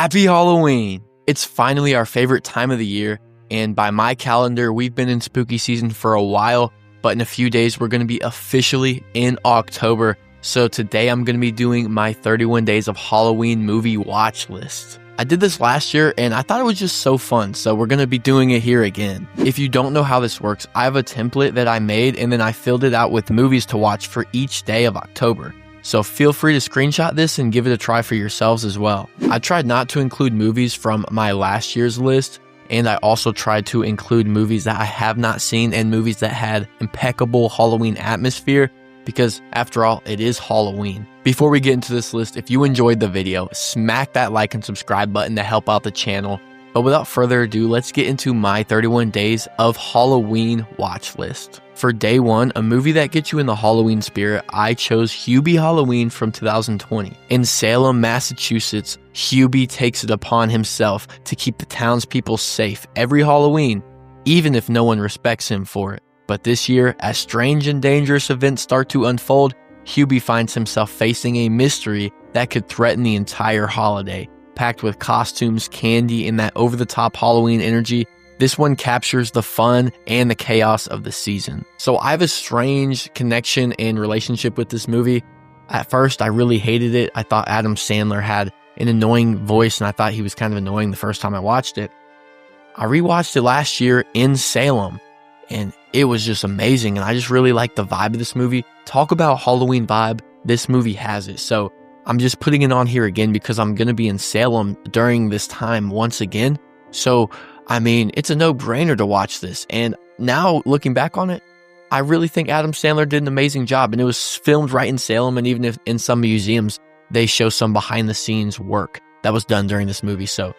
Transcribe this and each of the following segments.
Happy Halloween! It's finally our favorite time of the year, and by my calendar, we've been in spooky season for a while, but in a few days, we're going to be officially in October. So today, I'm going to be doing my 31 Days of Halloween movie watch list. I did this last year, and I thought it was just so fun, so we're going to be doing it here again. If you don't know how this works, I have a template that I made, and then I filled it out with movies to watch for each day of October. So feel free to screenshot this and give it a try for yourselves as well. I tried not to include movies from my last year's list, and I also tried to include movies that I have not seen and movies that had impeccable Halloween atmosphere, because after all, it is Halloween. Before we get into this list, if you enjoyed the video, smack that like and subscribe button to help out the channel. But without further ado, let's get into my 31 Days of Halloween watch list. For day one, a movie that gets you in the Halloween spirit, I chose Hubie Halloween from 2020. In Salem, Massachusetts, Hubie takes it upon himself to keep the townspeople safe every Halloween, even if no one respects him for it. But this year, as strange and dangerous events start to unfold, Hubie finds himself facing a mystery that could threaten the entire holiday. Packed with costumes, candy, and that over-the-top Halloween energy, this one captures the fun and the chaos of the season. So I have a strange connection and relationship with this movie. At first, I really hated it. I thought Adam Sandler had an annoying voice, and I thought he was kind of annoying the first time I watched it. I rewatched it last year in Salem, and it was just amazing, and I just really like the vibe of this movie. Talk about Halloween vibe, this movie has it. So I'm just putting it on here again because I'm going to be in Salem during this time once again. So, I mean, it's a no-brainer to watch this. And now, looking back on it, I really think Adam Sandler did an amazing job. And it was filmed right in Salem. And even if in some museums, they show some behind-the-scenes work that was done during this movie. So,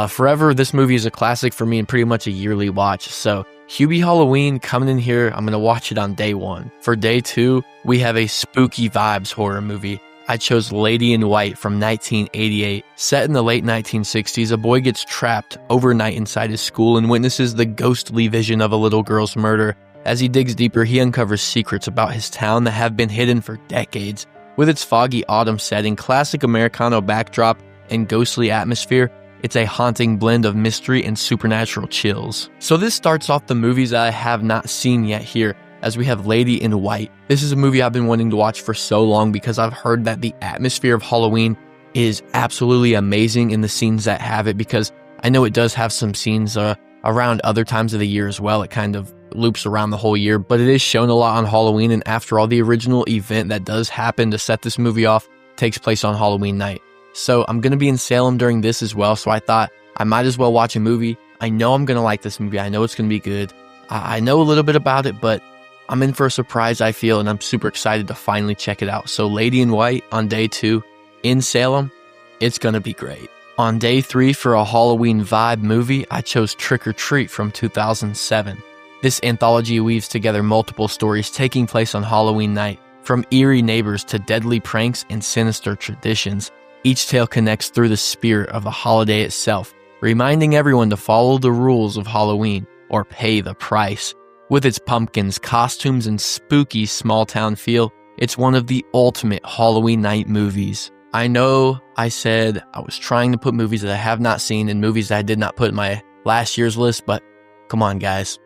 forever, this movie is a classic for me and pretty much a yearly watch. So, Hubie Halloween coming in here. I'm going to watch it on day one. For day two, we have a spooky vibes horror movie. I chose Lady in White from 1988. Set in the late 1960s, a boy gets trapped overnight inside his school and witnesses the ghostly vision of a little girl's murder. As he digs deeper, he uncovers secrets about his town that have been hidden for decades. With its foggy autumn setting, classic Americano backdrop, and ghostly atmosphere, it's a haunting blend of mystery and supernatural chills. So this starts off the movies that I have not seen yet here, as we have Lady in White. This is a movie I've been wanting to watch for so long because I've heard that the atmosphere of Halloween is absolutely amazing in the scenes that have it, because I know it does have some scenes around other times of the year as well. It kind of loops around the whole year, but it is shown a lot on Halloween, and after all, the original event that does happen to set this movie off takes place on Halloween night. So I'm going to be in Salem during this as well, so I thought I might as well watch a movie. I know I'm going to like this movie. I know it's going to be good. I know a little bit about it, but I'm in for a surprise, I feel, and I'm super excited to finally check it out. So Lady in White on day two in Salem, it's going to be great. On day three, for a Halloween vibe movie, I chose Trick or Treat from 2007. This anthology weaves together multiple stories taking place on Halloween night, from eerie neighbors to deadly pranks and sinister traditions. Each tale connects through the spirit of the holiday itself, reminding everyone to follow the rules of Halloween or pay the price. With its pumpkins, costumes, and spooky small-town feel, it's one of the ultimate Halloween night movies. I know I said I was trying to put movies that I have not seen and movies that I did not put in my last year's list, but come on, guys.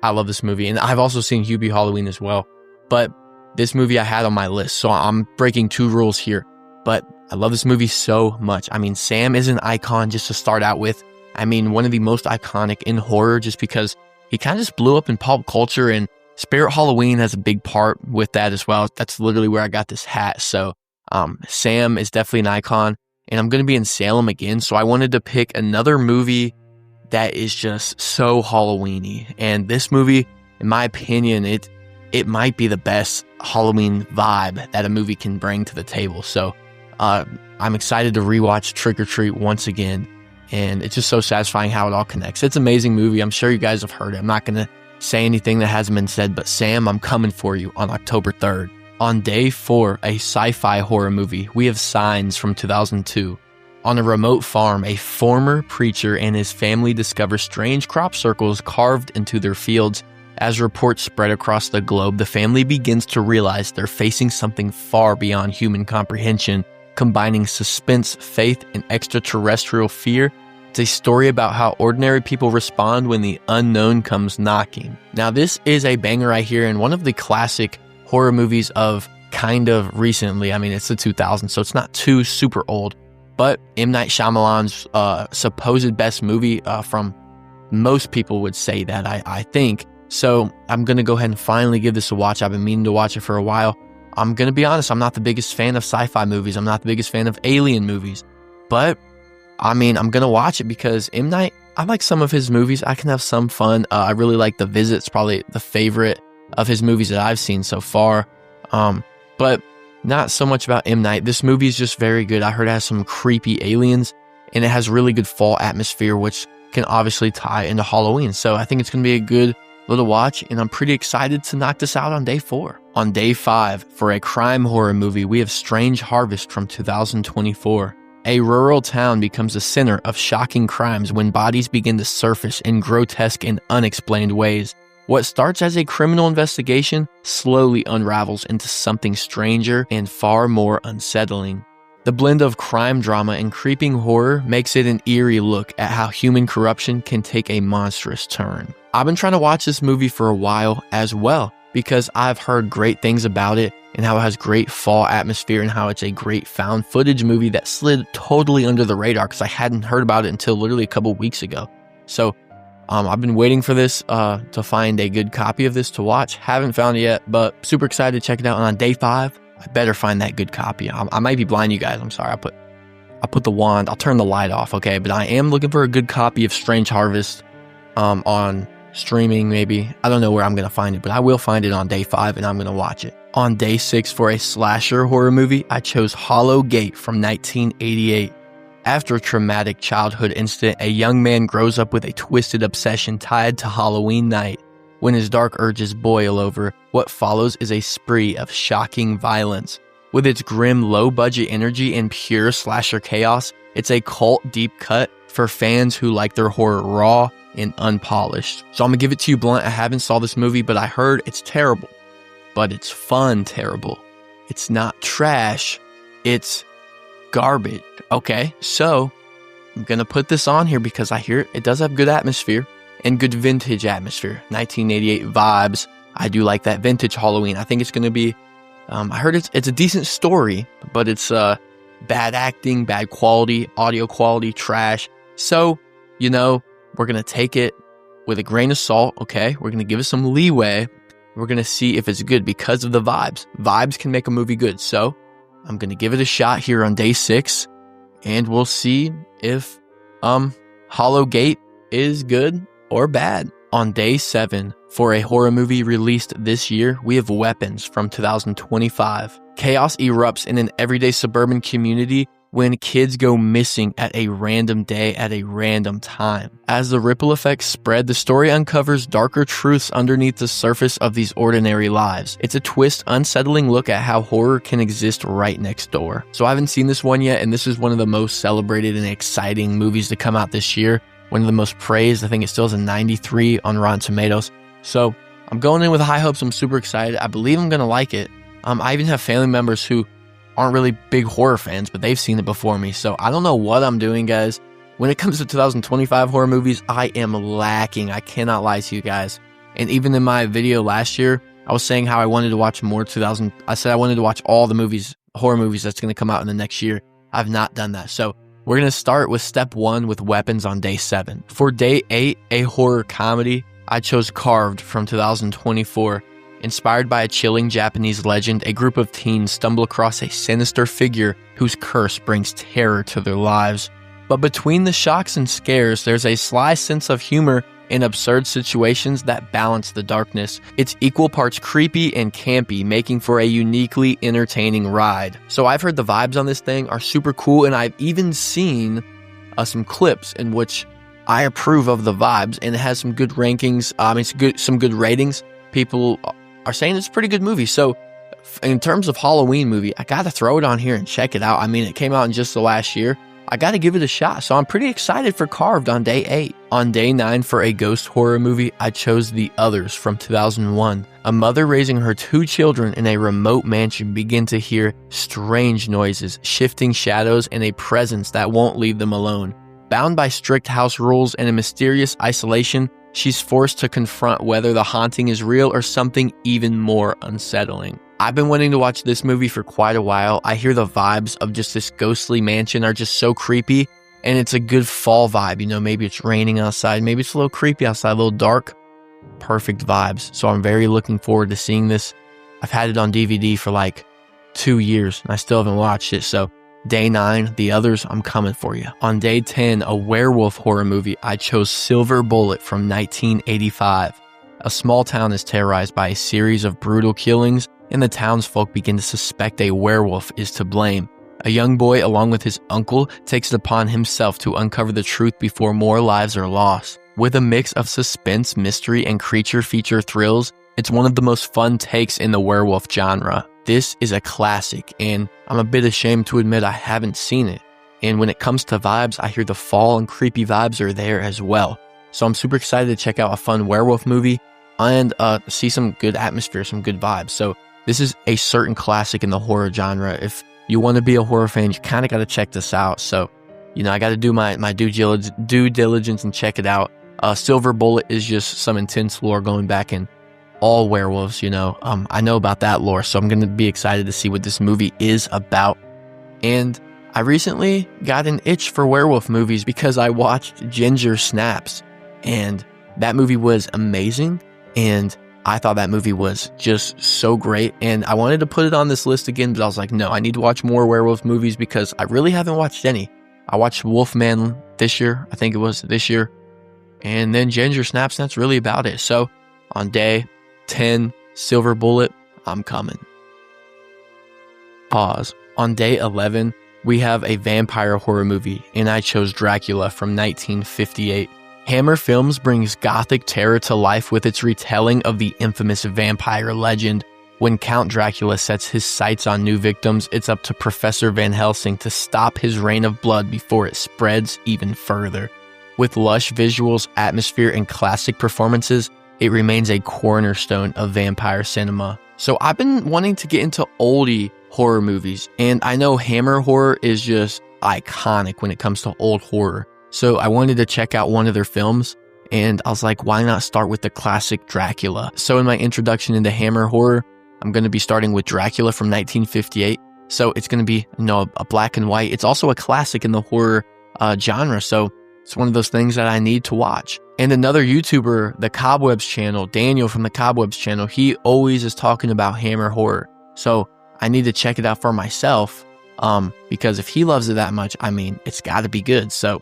I love this movie, and I've also seen Hubie Halloween as well, but this movie I had on my list, so I'm breaking two rules here, but I love this movie so much. I mean, Sam is an icon just to start out with. I mean, one of the most iconic in horror just because he kind of just blew up in pop culture, and Spirit Halloween has a big part with that as well. That's literally where I got this hat. So Sam is definitely an icon, and I'm going to be in Salem again. So I wanted to pick another movie that is just so Halloween-y. And this movie, in my opinion, it might be the best Halloween vibe that a movie can bring to the table. So I'm excited to rewatch Trick or Treat once again. And it's just so satisfying how it all connects. It's an amazing movie. I'm sure you guys have heard it. I'm not going to say anything that hasn't been said, but Sam, I'm coming for you on October 3rd. On day four, a sci-fi horror movie, we have Signs from 2002. On a remote farm, a former preacher and his family discover strange crop circles carved into their fields. As reports spread across the globe, the family begins to realize they're facing something far beyond human comprehension. combining suspense, faith, and extraterrestrial fear. It's a story about how ordinary people respond when the unknown comes knocking. Now, this is a banger right here, and one of the classic horror movies of kind of recently. I mean, it's the 2000s, so it's not too super old, but M. Night Shyamalan's supposed best movie from most people would say that, I think. So I'm going to go ahead and finally give this a watch. I've been meaning to watch it for a while. I'm going to be honest, I'm not the biggest fan of sci-fi movies. I'm not the biggest fan of alien movies, but I mean, I'm going to watch it because M. Night, I like some of his movies. I can have some fun. I really like The Visit's probably the favorite of his movies that I've seen so far. But not so much about M. Night. This movie is just very good. I heard it has some creepy aliens, and it has really good fall atmosphere, which can obviously tie into Halloween. So I think it's going to be a good little watch, and I'm pretty excited to knock this out on day 4. On day 5, for a crime horror movie, we have Strange Harvest from 2024. A rural town becomes a center of shocking crimes when bodies begin to surface in grotesque and unexplained ways. What starts as a criminal investigation slowly unravels into something stranger and far more unsettling. The blend of crime drama and creeping horror makes it an eerie look at how human corruption can take a monstrous turn. I've been trying to watch this movie for a while as well because I've heard great things about it and how it has great fall atmosphere and how it's a great found footage movie that slid totally under the radar because I hadn't heard about it until literally a couple weeks ago. So I've been waiting for this to find a good copy of this to watch. Haven't found it yet, but super excited to check it out. And on day 5, I better find that good copy. I might be blind, you guys. I'm sorry. I'll put the wand. I'll turn the light off, okay? But I am looking for a good copy of Strange Harvest on streaming, maybe. I don't know where I'm going to find it, but I will find it on day 5, and I'm going to watch it. On day 6, for a slasher horror movie, I chose Hallow Gate from 1988. After a traumatic childhood incident, a young man grows up with a twisted obsession tied to Halloween night. When his dark urges boil over, what follows is a spree of shocking violence. With its grim, low-budget energy and pure slasher chaos, it's a cult deep cut for fans who like their horror raw and unpolished. So I'm gonna give it to you blunt. I haven't saw this movie, but I heard it's terrible. But it's fun terrible. It's not trash. It's garbage. Okay, so I'm gonna put this on here because I hear it does have good atmosphere and good vintage atmosphere. 1988 vibes. I do like that vintage Halloween. I think it's gonna be, I heard it's a decent story, but it's bad acting, bad quality, audio quality, trash. So, you know, we're gonna take it with a grain of salt, okay? We're gonna give it some leeway. We're gonna see if it's good because of the vibes. Vibes can make a movie good, so I'm gonna give it a shot here on day 6, and we'll see if Hallow Gate is good or bad. On day 7, for a horror movie released this year, we have Weapons from 2025. Chaos erupts in an everyday suburban community when kids go missing at a random day at a random time. As the ripple effects spread, the story uncovers darker truths underneath the surface of these ordinary lives. It's a twist, unsettling look at how horror can exist right next door. So I haven't seen this one yet, and this is one of the most celebrated and exciting movies to come out this year. One of the most praised. I think it still has a 93 on Rotten Tomatoes. So I'm going in with high hopes. I'm super excited. I believe I'm going to like it. I even have family members who aren't really big horror fans, but they've seen it before me. So I don't know what I'm doing, guys. When it comes to 2025 horror movies, I am lacking. I cannot lie to you guys. And even in my video last year, I was saying how I wanted to watch more I said I wanted to watch all the movies, horror movies that's going to come out in the next year. I've not done that. So we're going to start with step 1 with Weapons on day 7. For day 8, a horror comedy, I chose Carved from 2024. Inspired by a chilling Japanese legend, a group of teens stumble across a sinister figure whose curse brings terror to their lives. But between the shocks and scares, there's a sly sense of humor in absurd situations that balance the darkness. It's equal parts creepy and campy, making for a uniquely entertaining ride. So I've heard the vibes on this thing are super cool, and I've even seen some clips in which I approve of the vibes, and it has some good rankings. Some good ratings. People are saying it's a pretty good movie. So in terms of Halloween movie, I gotta throw it on here and check it out. I mean, it came out in just the last year. I got to give it a shot. So I'm pretty excited for Carved on day 8. On day 9 for a ghost horror movie, I chose The Others from 2001. A mother raising her 2 children in a remote mansion begin to hear strange noises, shifting shadows, and a presence that won't leave them alone. Bound by strict house rules and a mysterious isolation, she's forced to confront whether the haunting is real or something even more unsettling. I've been wanting to watch this movie for quite a while. I hear the vibes of just this ghostly mansion are just so creepy, and it's a good fall vibe. You know, maybe it's raining outside, maybe it's a little creepy outside, a little dark. Perfect vibes. So I'm very looking forward to seeing this. I've had it on DVD for like 2 years, and I still haven't watched it. So day 9, The Others, I'm coming for you. On day 10, a werewolf horror movie, I chose Silver Bullet from 1985. A small town is terrorized by a series of brutal killings, and the townsfolk begin to suspect a werewolf is to blame. A young boy, along with his uncle, takes it upon himself to uncover the truth before more lives are lost. With a mix of suspense, mystery, and creature feature thrills, it's one of the most fun takes in the werewolf genre. This is a classic, and I'm a bit ashamed to admit I haven't seen it. And when it comes to vibes, I hear the fall and creepy vibes are there as well. So I'm super excited to check out a fun werewolf movie and see some good atmosphere, some good vibes. So this is a certain classic in the horror genre. If you want to be a horror fan, you kind of got to check this out. So, you know, I got to do my due diligence and check it out. Silver Bullet is just some intense lore going back in all werewolves, you know. I know about that lore, so I'm going to be excited to see what this movie is about. And I recently got an itch for werewolf movies because I watched Ginger Snaps, and that movie was amazing, and I thought that movie was just so great, and I wanted to put it on this list again, but I was like, no, I need to watch more werewolf movies because I really haven't watched any. I watched Wolfman this year, I think it was this year, and then Ginger Snaps, and that's really about it. So on day 10, Silver Bullet, I'm coming. Pause. On day 11, we have a vampire horror movie, and I chose Dracula from 1958. Hammer Films brings gothic terror to life with its retelling of the infamous vampire legend. When Count Dracula sets his sights on new victims, it's up to Professor Van Helsing to stop his reign of blood before it spreads even further. With lush visuals, atmosphere, and classic performances, it remains a cornerstone of vampire cinema. So I've been wanting to get into oldie horror movies, and I know Hammer horror is just iconic when it comes to old horror. So I wanted to check out one of their films, and I was like, why not start with the classic Dracula? So in my introduction into Hammer horror, I'm going to be starting with Dracula from 1958. So it's going to be, you know, a black and white. It's also a classic in the horror genre. So it's one of those things that I need to watch. And another YouTuber, the Cobwebs channel, Daniel from the Cobwebs channel, he always is talking about Hammer horror. So I need to check it out for myself because if he loves it that much, I mean, it's got to be good. So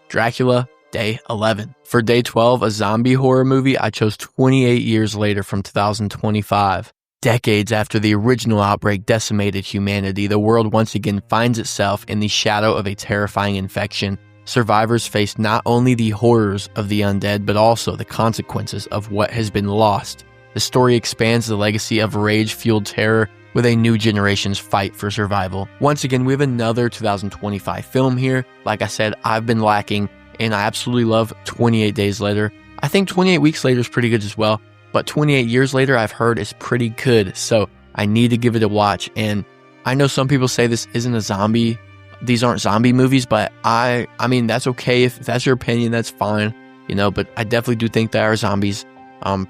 Dracula, day 11. For day 12, a zombie horror movie, I chose 28 Years Later from 2025. Decades after the original outbreak decimated humanity, the world once again finds itself in the shadow of a terrifying infection. Survivors face not only the horrors of the undead, but also the consequences of what has been lost. The story expands the legacy of rage-fueled terror with a new generation's fight for survival. Once again, we have another 2025 film here. Like I said, I've been lacking, and I absolutely love 28 Days Later. I think 28 Weeks Later is pretty good as well, but 28 Years Later I've heard is pretty good, so I need to give it a watch. And I know some people say this isn't a zombie, these aren't zombie movies, but I mean, that's okay. If that's your opinion, that's fine, you know, but I definitely do think there are zombies.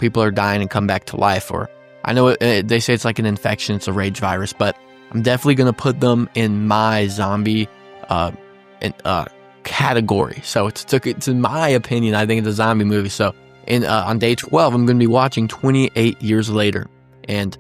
People are dying and come back to life, or I know they say it's like an infection, it's a rage virus, but I'm definitely going to put them in my zombie category. So it's in my opinion, I think it's a zombie movie. So on day 12, I'm going to be watching 28 Years Later. And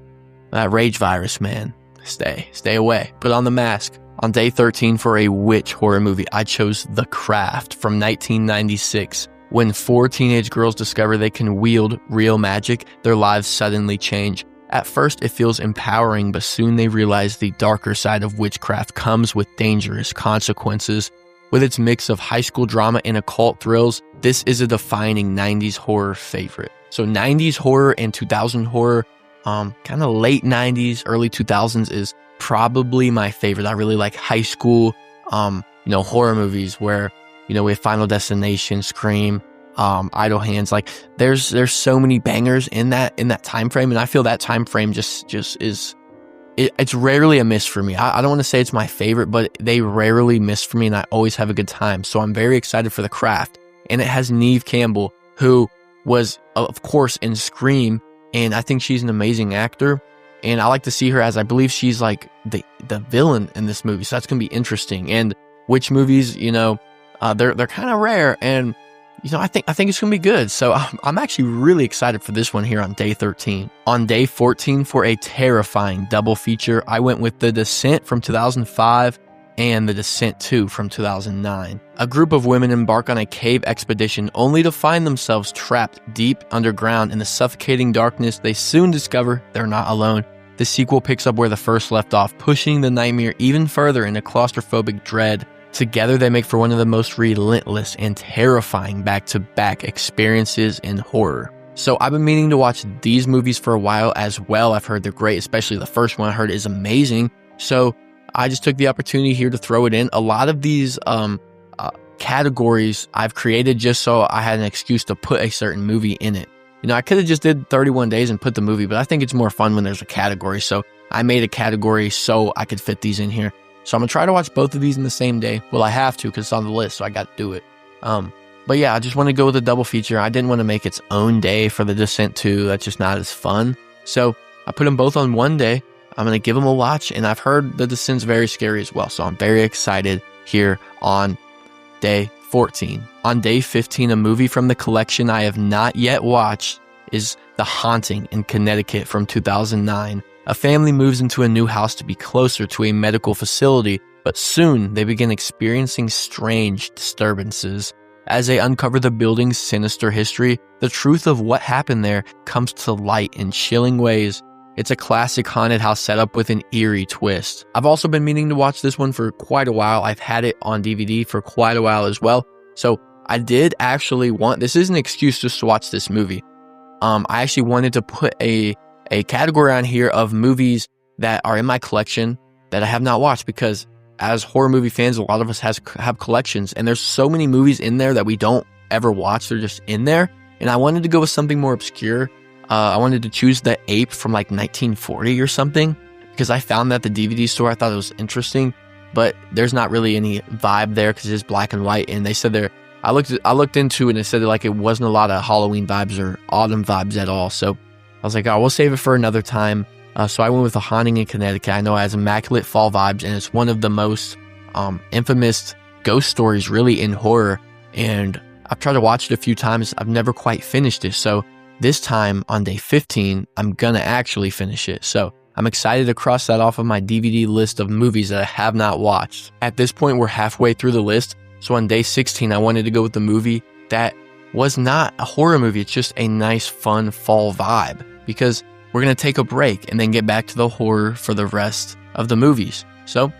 that rage virus, man, stay away. Put on the mask. On day 13 for a witch horror movie, I chose The Craft from 1996. When 4 teenage girls discover they can wield real magic, their lives suddenly change. At first, it feels empowering, but soon they realize the darker side of witchcraft comes with dangerous consequences. With its mix of high school drama and occult thrills, this is a defining 90s horror favorite. So 90s horror and 2000 horror, kind of late 90s, early 2000s is probably my favorite. I really like high school horror movies where, we have Final Destination, Scream, Idle Hands. Like there's so many bangers in that time frame, and I feel that time frame just is it's rarely a miss for me. I don't want to say it's my favorite, but they rarely miss for me, and I always have a good time. So I'm very excited for The Craft, and it has Neve Campbell, who was of course in Scream, and I think she's an amazing actor, and I like to see her as, I believe she's like the villain in this movie, so that's gonna be interesting. And witch movies, they're kind of rare, and I think it's going to be good. So I'm actually really excited for this one here on day 13. On day 14, for a terrifying double feature, I went with The Descent from 2005 and The Descent 2 from 2009. A group of women embark on a cave expedition only to find themselves trapped deep underground in the suffocating darkness. They soon discover they're not alone. The sequel picks up where the first left off, pushing the nightmare even further into claustrophobic dread. Together, they make for one of the most relentless and terrifying back-to-back experiences in horror. So I've been meaning to watch these movies for a while as well. I've heard they're great, especially the first one I heard is amazing. So I just took the opportunity here to throw it in. A lot of these categories I've created just so I had an excuse to put a certain movie in it. I could have just did 31 days and put the movie, but I think it's more fun when there's a category. So I made a category so I could fit these in here. So I'm going to try to watch both of these in the same day. Well, I have to because it's on the list, so I got to do it. But yeah, I just want to go with a double feature. I didn't want to make its own day for The Descent 2. That's just not as fun. So I put them both on one day. I'm going to give them a watch, and I've heard The Descent's very scary as well. So I'm very excited here on day 14. On day 15, a movie from the collection I have not yet watched is The Haunting in Connecticut from 2009. A family moves into a new house to be closer to a medical facility, but soon they begin experiencing strange disturbances. As they uncover the building's sinister history, the truth of what happened there comes to light in chilling ways. It's a classic haunted house setup with an eerie twist. I've also been meaning to watch this one for quite a while. I've had it on DVD for quite a while as well. So I did actually this is an excuse just to watch this movie. I actually wanted to put a category on here of movies that are in my collection that I have not watched, because as horror movie fans, a lot of us have collections, and there's so many movies in there that we don't ever watch. They're just in there, and I wanted to go with something more obscure. I wanted to choose The Ape from like 1940 or something, because I found that at the DVD store. I thought it was interesting, but there's not really any vibe there because it's black and white, and they said I looked into it and it said like it wasn't a lot of Halloween vibes or autumn vibes at all. So I was like, we'll save it for another time. So I went with The Haunting in Connecticut. I know it has immaculate fall vibes, and it's one of the most infamous ghost stories really in horror. And I've tried to watch it a few times. I've never quite finished it. So this time on day 15, I'm going to actually finish it. So I'm excited to cross that off of my DVD list of movies that I have not watched. At this point, we're halfway through the list. So on day 16, I wanted to go with the movie that was not a horror movie. It's just a nice, fun fall vibe, because we're going to take a break and then get back to the horror for the rest of the movies. So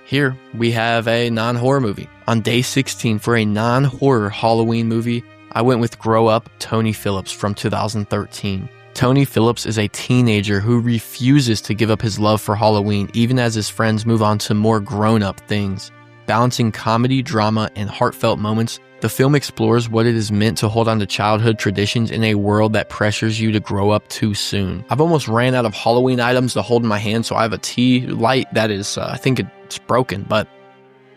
here we have a non-horror movie. On day 16, for a non-horror Halloween movie, I went with Grow Up, Tony Phillips from 2013. Tony Phillips is a teenager who refuses to give up his love for Halloween, even as his friends move on to more grown-up things. Balancing comedy, drama, and heartfelt moments, the film explores what it is meant to hold on to childhood traditions in a world that pressures you to grow up too soon. I've almost ran out of Halloween items to hold in my hand, so I have a tea light that is, I think it's broken, but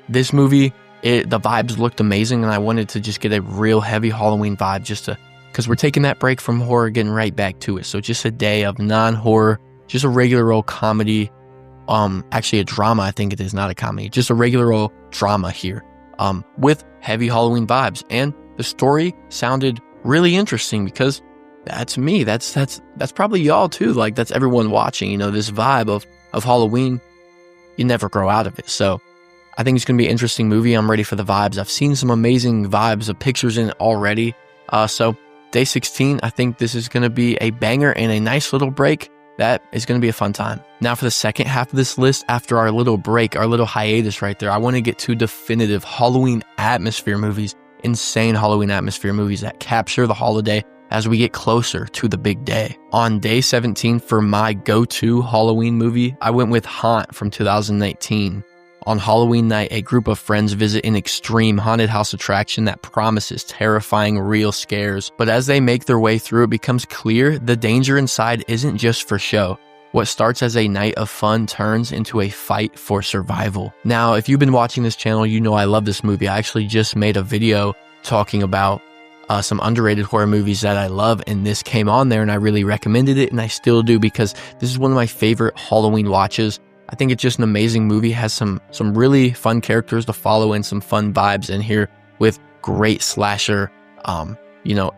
this movie, the vibes looked amazing, and I wanted to just get a real heavy Halloween vibe because we're taking that break from horror, getting right back to it. So just a day of non-horror, just a regular old comedy, actually a drama, I think it is, not a comedy, just a regular old drama here, with heavy Halloween vibes. And the story sounded really interesting, because that's me. That's probably y'all too. Like, that's everyone watching, this vibe of Halloween. You never grow out of it. So I think it's going to be an interesting movie. I'm ready for the vibes. I've seen some amazing vibes of pictures in it already. So day 16, I think this is going to be a banger and a nice little break. That is going to be a fun time. Now for the second half of this list, after our little break, our little hiatus right there, I want to get to definitive Halloween atmosphere movies, insane Halloween atmosphere movies that capture the holiday as we get closer to the big day. On day 17, for my go-to Halloween movie, I went with Haunt from 2019. On Halloween night, a group of friends visit an extreme haunted house attraction that promises terrifying real scares. But as they make their way through, it becomes clear the danger inside isn't just for show. What starts as a night of fun turns into a fight for survival. Now, if you've been watching this channel, you know I love this movie. I actually just made a video talking about some underrated horror movies that I love, and this came on there and I really recommended it, and I still do because this is one of my favorite Halloween watches. I think it's just an amazing movie, has some really fun characters to follow and some fun vibes in here with great slasher,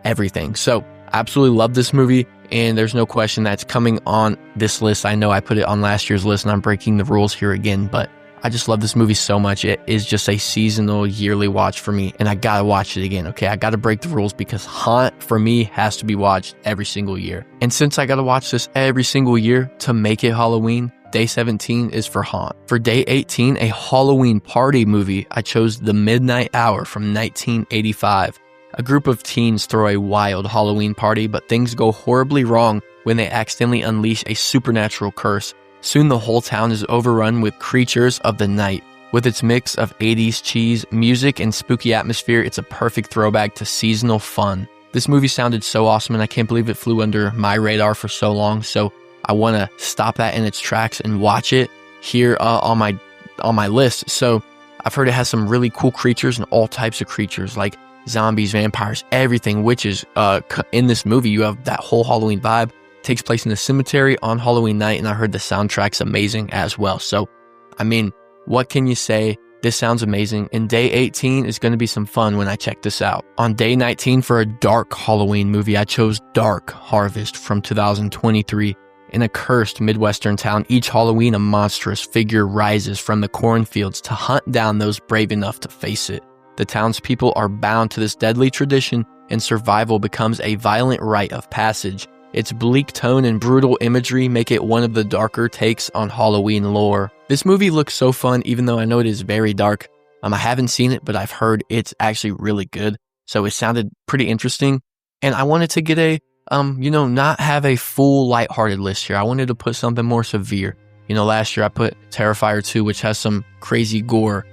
everything. So I absolutely love this movie, and there's no question that's coming on this list. I know I put it on last year's list and I'm breaking the rules here again, but I just love this movie so much. It is just a seasonal, yearly watch for me, and I gotta watch it again, okay? I gotta break the rules because Haunt, for me, has to be watched every single year. And since I gotta watch this every single year to make it Halloween, Day 17 is for Haunt. For Day 18, a Halloween party movie, I chose The Midnight Hour from 1985. A group of teens throw a wild Halloween party, but things go horribly wrong when they accidentally unleash a supernatural curse. Soon the whole town is overrun with creatures of the night. With its mix of 80s cheese, music, and spooky atmosphere, it's a perfect throwback to seasonal fun. This movie sounded so awesome, and I can't believe it flew under my radar for so long, so I want to stop that in its tracks and watch it here on my list. So I've heard it has some really cool creatures and all types of creatures like zombies, vampires, everything, witches. In this movie, you have that whole Halloween vibe. Takes place in the cemetery on Halloween night, and I heard the soundtrack's amazing as well. So, I mean, what can you say? This sounds amazing, and Day 18 is going to be some fun when I check this out. On Day 19, for a dark Halloween movie, I chose Dark Harvest from 2023. In a cursed Midwestern town, each Halloween a monstrous figure rises from the cornfields to hunt down those brave enough to face it. The townspeople are bound to this deadly tradition, and survival becomes a violent rite of passage. Its bleak tone and brutal imagery make it one of the darker takes on Halloween lore. This movie looks so fun, even though I know it is very dark. I haven't seen it, but I've heard it's actually really good. So it sounded pretty interesting. And I wanted to get a, not have a full lighthearted list here. I wanted to put something more severe. Last year I put Terrifier 2, which has some crazy gore.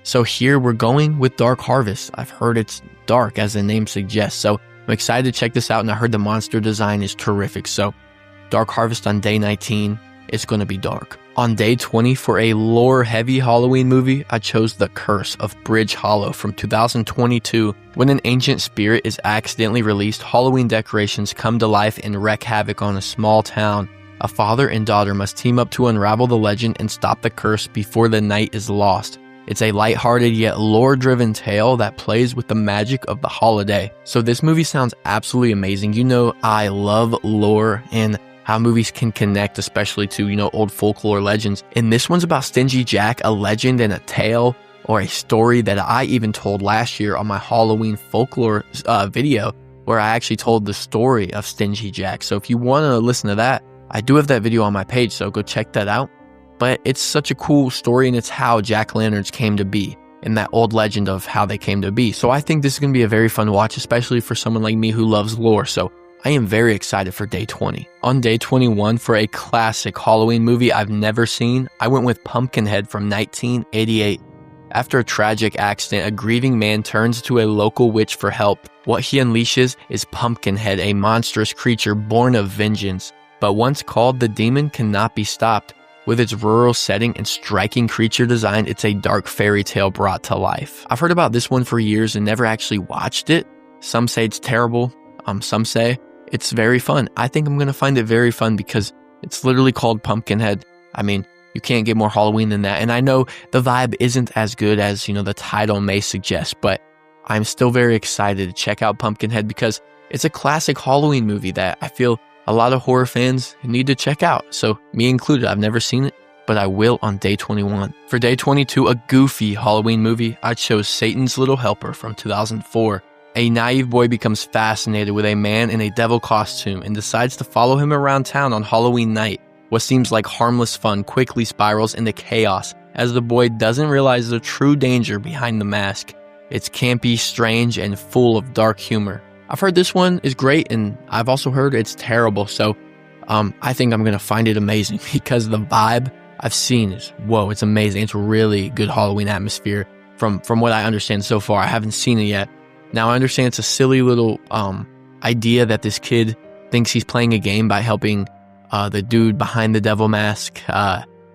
So here we're going with Dark Harvest. I've heard it's dark, as the name suggests. So I'm excited to check this out, and I heard the monster design is terrific. So Dark Harvest on Day 19, it's going to be dark. On Day 20, for a lore-heavy Halloween movie, I chose The Curse of Bridge Hollow from 2022. When an ancient spirit is accidentally released, Halloween decorations come to life and wreak havoc on a small town. A father and daughter must team up to unravel the legend and stop the curse before the night is lost. It's a lighthearted yet lore-driven tale that plays with the magic of the holiday. So this movie sounds absolutely amazing. I love lore and how movies can connect, especially to, old folklore legends. And this one's about Stingy Jack, a legend and a tale, or a story that I even told last year on my Halloween folklore video, where I actually told the story of Stingy Jack. So if you want to listen to that, I do have that video on my page, so go check that out. But it's such a cool story, and it's how jack-o'-lanterns came to be and that old legend of how they came to be. So I think this is going to be a very fun watch, especially for someone like me who loves lore. So I am very excited for Day 20. On Day 21, for a classic Halloween movie I've never seen, I went with Pumpkinhead from 1988. After a tragic accident, a grieving man turns to a local witch for help. What he unleashes is Pumpkinhead, a monstrous creature born of vengeance. But once called, the demon cannot be stopped. With its rural setting and striking creature design, it's a dark fairy tale brought to life. I've heard about this one for years and never actually watched it. Some say it's terrible. Some say it's very fun. I think I'm going to find it very fun because it's literally called Pumpkinhead. I mean, you can't get more Halloween than that. And I know the vibe isn't as good as, the title may suggest, but I'm still very excited to check out Pumpkinhead because it's a classic Halloween movie that I feel a lot of horror fans need to check out. So me included, I've never seen it, but I will on Day 21. For Day 22, a goofy Halloween movie, I chose Satan's Little Helper from 2004. A naive boy becomes fascinated with a man in a devil costume and decides to follow him around town on Halloween night. What seems like harmless fun quickly spirals into chaos as the boy doesn't realize the true danger behind the mask. It's campy, strange, and full of dark humor. I've heard this one is great, and I've also heard it's terrible, so I think I'm going to find it amazing because the vibe I've seen is, whoa, it's amazing. It's really good Halloween atmosphere from what I understand so far. I haven't seen it yet. Now, I understand it's a silly little idea that this kid thinks he's playing a game by helping the dude behind the devil mask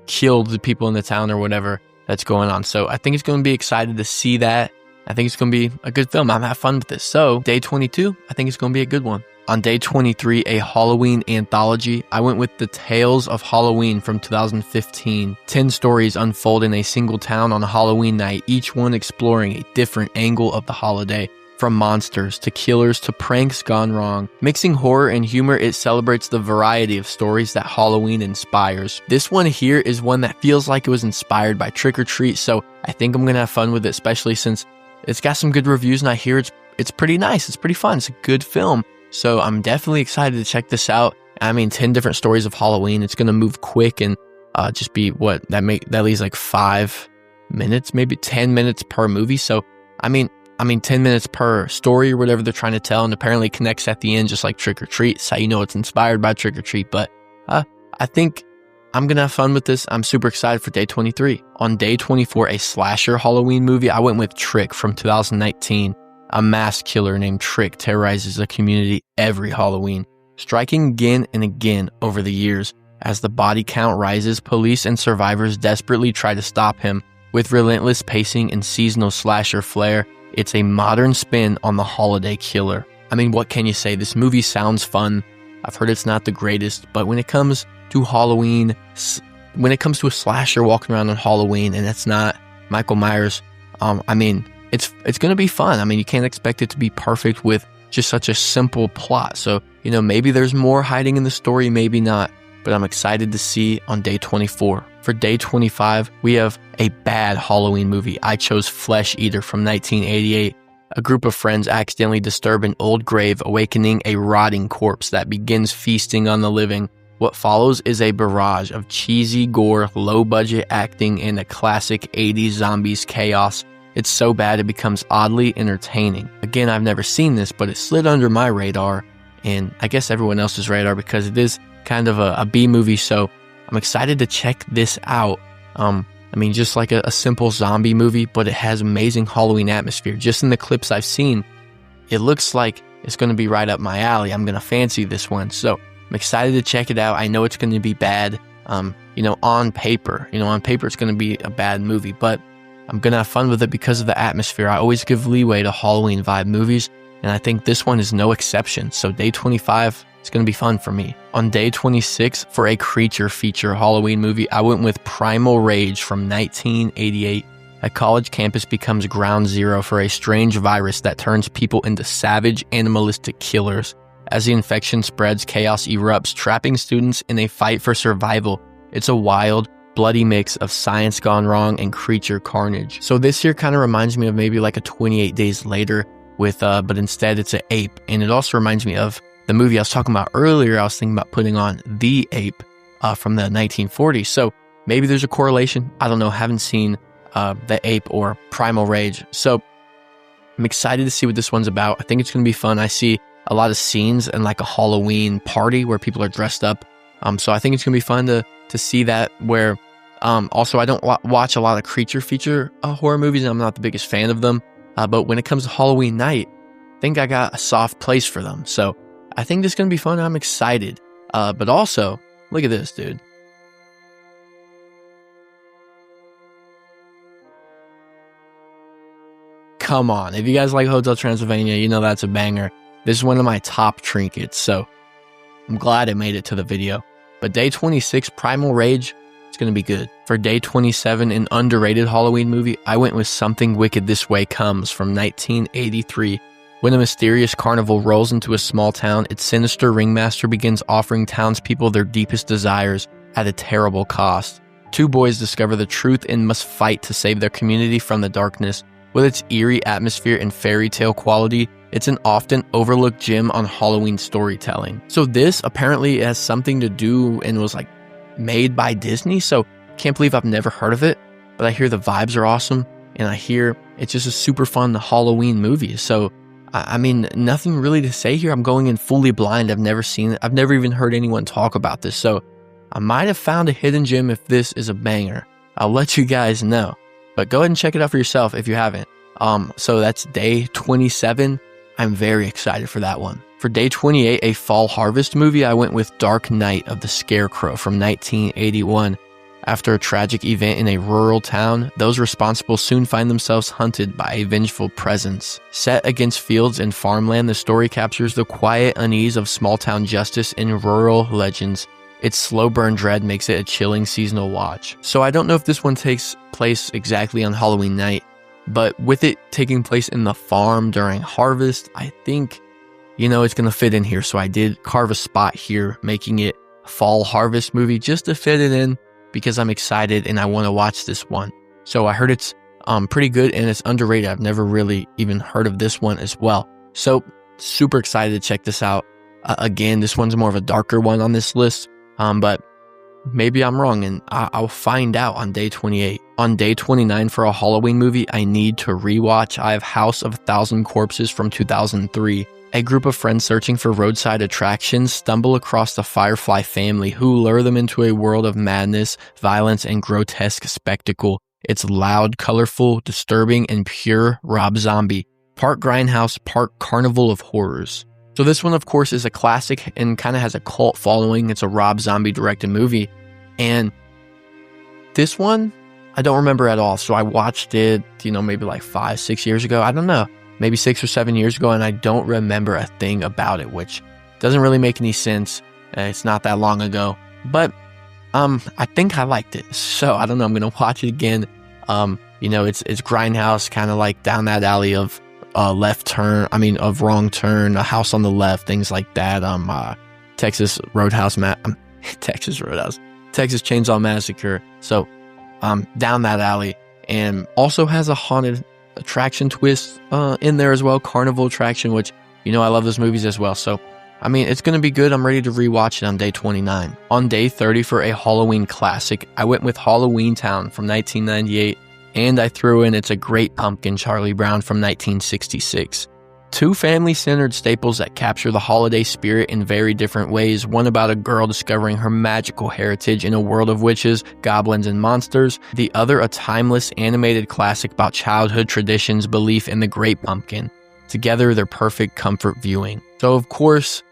kill the people in the town or whatever that's going on. So I think it's going to be excited to see that. I think it's going to be a good film. I'm having fun with this. So day 22, I think it's going to be a good one. On day 23, a Halloween anthology, I went with The Tales of Halloween from 2015. 10 stories unfold in a single town on a Halloween night, each one exploring a different angle of the holiday. From monsters to killers to pranks gone wrong. Mixing horror and humor, it celebrates the variety of stories that Halloween inspires. This one here is one that feels like it was inspired by Trick or Treat, so I think I'm going to have fun with it, especially since it's got some good reviews and I hear it's pretty nice. It's pretty fun. It's a good film. So I'm definitely excited to check this out. I mean, 10 different stories of Halloween. It's going to move quick and just be that leaves like 5 minutes, maybe 10 minutes per movie. So, I mean, 10 minutes per story or whatever they're trying to tell, and apparently connects at the end, just like Trick or Treat. It's how you know it's inspired by Trick or Treat. But I think I'm going to have fun with this. I'm super excited for day 23. On day 24, a slasher Halloween movie, I went with Trick from 2019. A mass killer named Trick terrorizes the community every Halloween, striking again and again over the years. As the body count rises, police and survivors desperately try to stop him. With relentless pacing and seasonal slasher flair, it's a modern spin on the holiday killer. I mean, what can you say? This movie sounds fun. I've heard it's not the greatest, but when it comes to Halloween, when it comes to a slasher walking around on Halloween and it's not Michael Myers, I mean, it's going to be fun. I mean, you can't expect it to be perfect with just such a simple plot. So, you know, maybe there's more hiding in the story, maybe not, but I'm excited to see on day 24. For day 25, we have a bad Halloween movie. I chose Flesheater from 1988. A group of friends accidentally disturb an old grave, awakening a rotting corpse that begins feasting on the living. What follows is a barrage of cheesy gore, low-budget acting, and a classic 80s zombies chaos. It's so bad it becomes oddly entertaining. Again, I've never seen this, but it slid under my radar, and I guess everyone else's radar, because it is kind of a B movie, so I'm excited to check this out. I mean, just like a simple zombie movie, but it has amazing Halloween atmosphere. Just in the clips I've seen, it looks like it's going to be right up my alley. I'm going to fancy this one, so I'm excited to check it out. I know it's going to be bad, on paper. On paper it's going to be a bad movie, but I'm going to have fun with it because of the atmosphere. I always give leeway to Halloween vibe movies, and I think this one is no exception. So day 25, it's going to be fun for me. On day 26, for a creature feature Halloween movie, I went with Primal Rage from 1988. A college campus becomes ground zero for a strange virus that turns people into savage, animalistic killers. As the infection spreads, chaos erupts, trapping students in a fight for survival. It's a wild, bloody mix of science gone wrong and creature carnage. So this here kind of reminds me of maybe like a 28 Days Later with, but instead it's an ape. And it also reminds me of the movie I was talking about earlier. I was thinking about putting on The Ape from the 1940s. So maybe there's a correlation. I don't know. Haven't seen The Ape or Primal Rage. So I'm excited to see what this one's about. I think it's going to be fun. I see a lot of scenes in like a Halloween party where people are dressed up. So I think it's going to be fun to see that, where also I don't watch a lot of creature feature horror movies, and I'm not the biggest fan of them. But when it comes to Halloween night, I think I got a soft place for them. So I think this is going to be fun. I'm excited. But also, look at this, dude. Come on. If you guys like Hotel Transylvania, you know that's a banger. This is one of my top trinkets, so I'm glad it made it to the video. But day 26, Primal Rage, it's going to be good. For day 27, an underrated Halloween movie, I went with Something Wicked This Way Comes from 1983. When a mysterious carnival rolls into a small town, its sinister ringmaster begins offering townspeople their deepest desires at a terrible cost. Two boys discover the truth and must fight to save their community from the darkness. With its eerie atmosphere and fairy tale quality, it's an often overlooked gem on Halloween storytelling. So this apparently has something to do and was like made by Disney. So can't believe I've never heard of it, but I hear the vibes are awesome, and I hear it's just a super fun Halloween movie. So I mean, nothing really to say here. I'm going in fully blind. I've never seen it. I've never even heard anyone talk about this. So I might have found a hidden gem if this is a banger. I'll let you guys know. But go ahead and check it out for yourself if you haven't. So that's day 27. I'm very excited for that one. For day 28, a fall harvest movie, I went with Dark Night of the Scarecrow from 1981. After a tragic event in a rural town, those responsible soon find themselves hunted by a vengeful presence. Set against fields and farmland, the story captures the quiet unease of small-town justice in rural legends. Its slow burn dread makes it a chilling seasonal watch. So I don't know if this one takes place exactly on Halloween night, but with it taking place in the farm during harvest, I think, it's going to fit in here. So I did carve a spot here, making it a fall harvest movie just to fit it in, because I'm excited and I want to watch this one. So I heard it's pretty good and it's underrated. I've never really even heard of this one as well. So super excited to check this out. Again, this one's more of a darker one on this list, but maybe I'm wrong and I'll find out on day 28. On day 29 for a Halloween movie I need to rewatch, I have House of a Thousand Corpses from 2003. A group of friends searching for roadside attractions stumble across the Firefly family, who lure them into a world of madness, violence, and grotesque spectacle. It's loud, colorful, disturbing, and pure Rob Zombie. Part grindhouse, part carnival of horrors. So this one, of course, is a classic and kind of has a cult following. It's a Rob Zombie directed movie. And this one, I don't remember at all. So I watched it, maybe like 5-6 years ago. I don't know. Maybe 6 or 7 years ago, and I don't remember a thing about it, which doesn't really make any sense. It's not that long ago, but I think I liked it. So I don't know. I'm gonna watch it again. It's grindhouse, kind of like down that alley of of wrong turn, a house on the left, things like that. Texas Chainsaw Massacre. So down that alley, and also has a haunted attraction twist in there as well, carnival attraction, which I love those movies as well. So it's gonna be good. I'm ready to rewatch it on day 29. On day 30 for a Halloween classic, I went with Halloweentown from 1998, and I threw in It's a Great Pumpkin, Charlie Brown from 1966. Two family-centered staples that capture the holiday spirit in very different ways. One about a girl discovering her magical heritage in a world of witches, goblins, and monsters. The other a timeless animated classic about childhood traditions, belief in the Great Pumpkin. Together, they're perfect comfort viewing. So, of course,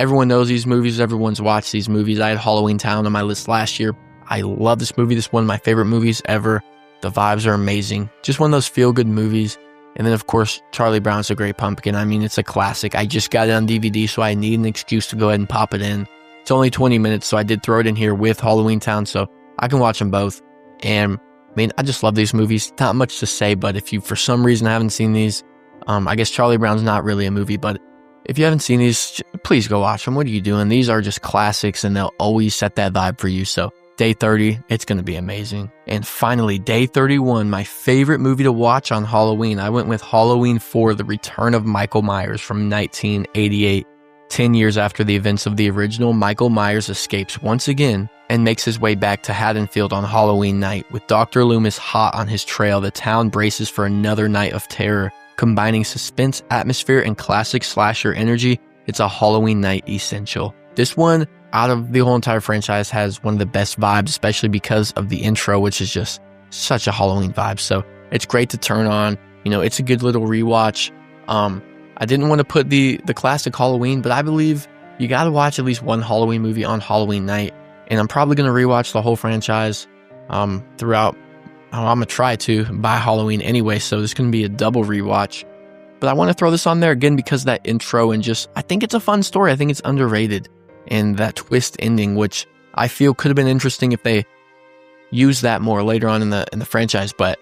everyone knows these movies. Everyone's watched these movies. I had Halloweentown on my list last year. I love this movie. This is one of my favorite movies ever. The vibes are amazing. Just one of those feel-good movies. And then, of course, Charlie Brown's A Great Pumpkin. It's a classic. I just got it on DVD, so I need an excuse to go ahead and pop it in. It's only 20 minutes, so I did throw it in here with Halloweentown, so I can watch them both. And, I just love these movies. Not much to say, but if you, for some reason, haven't seen these, I guess Charlie Brown's not really a movie, but if you haven't seen these, please go watch them. What are you doing? These are just classics, and they'll always set that vibe for you, so day 30, it's going to be amazing. And finally, day 31, my favorite movie to watch on Halloween. I went with Halloween 4, The Return of Michael Myers from 1988. 10 years after the events of the original, Michael Myers escapes once again and makes his way back to Haddonfield on Halloween night. With Dr. Loomis hot on his trail, the town braces for another night of terror. Combining suspense, atmosphere, and classic slasher energy, it's a Halloween night essential. This one, out of the whole entire franchise, has one of the best vibes, especially because of the intro, which is just such a Halloween vibe. So it's great to turn on. It's a good little rewatch. I didn't want to put the classic Halloween, but I believe you got to watch at least one Halloween movie on Halloween night. And I'm probably going to rewatch the whole franchise throughout. I'm going to try to by Halloween anyway, so this is going to be a double rewatch. But I want to throw this on there again because of that intro, and I think it's a fun story. I think it's underrated. And that twist ending, which I feel could have been interesting if they used that more later on in the franchise. But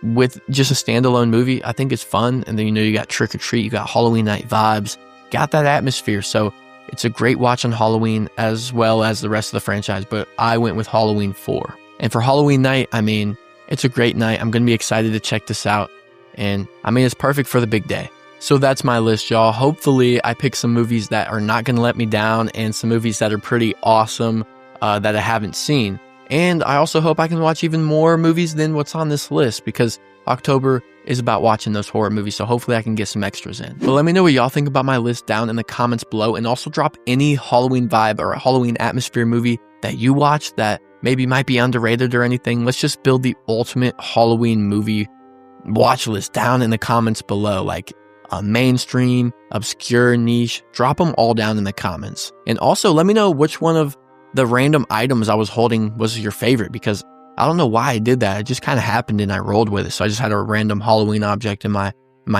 with just a standalone movie, I think it's fun. And then you got Trick or Treat, you got Halloween night vibes, got that atmosphere. So it's a great watch on Halloween as well as the rest of the franchise. But I went with Halloween 4. And for Halloween night, it's a great night. I'm going to be excited to check this out. And it's perfect for the big day. So that's my list, y'all. Hopefully I pick some movies that are not going to let me down and some movies that are pretty awesome that I haven't seen. And I also hope I can watch even more movies than what's on this list, because October is about watching those horror movies, so hopefully I can get some extras in. But let me know what y'all think about my list down in the comments below, and also drop any Halloween vibe or Halloween atmosphere movie that you watch that maybe might be underrated or anything. Let's just build the ultimate Halloween movie watch list down in the comments below, like a mainstream, obscure, niche. Drop them all down in the comments. And also let me know which one of the random items I was holding was your favorite, because I don't know why I did that. It just kind of happened and I rolled with it. So I just had a random Halloween object in my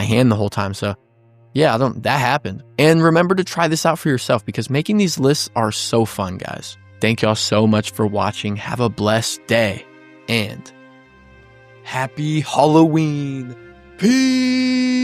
hand the whole time. So yeah, that happened. And remember to try this out for yourself, because making these lists are so fun, guys. Thank y'all so much for watching. Have a blessed day and happy Halloween. Peace.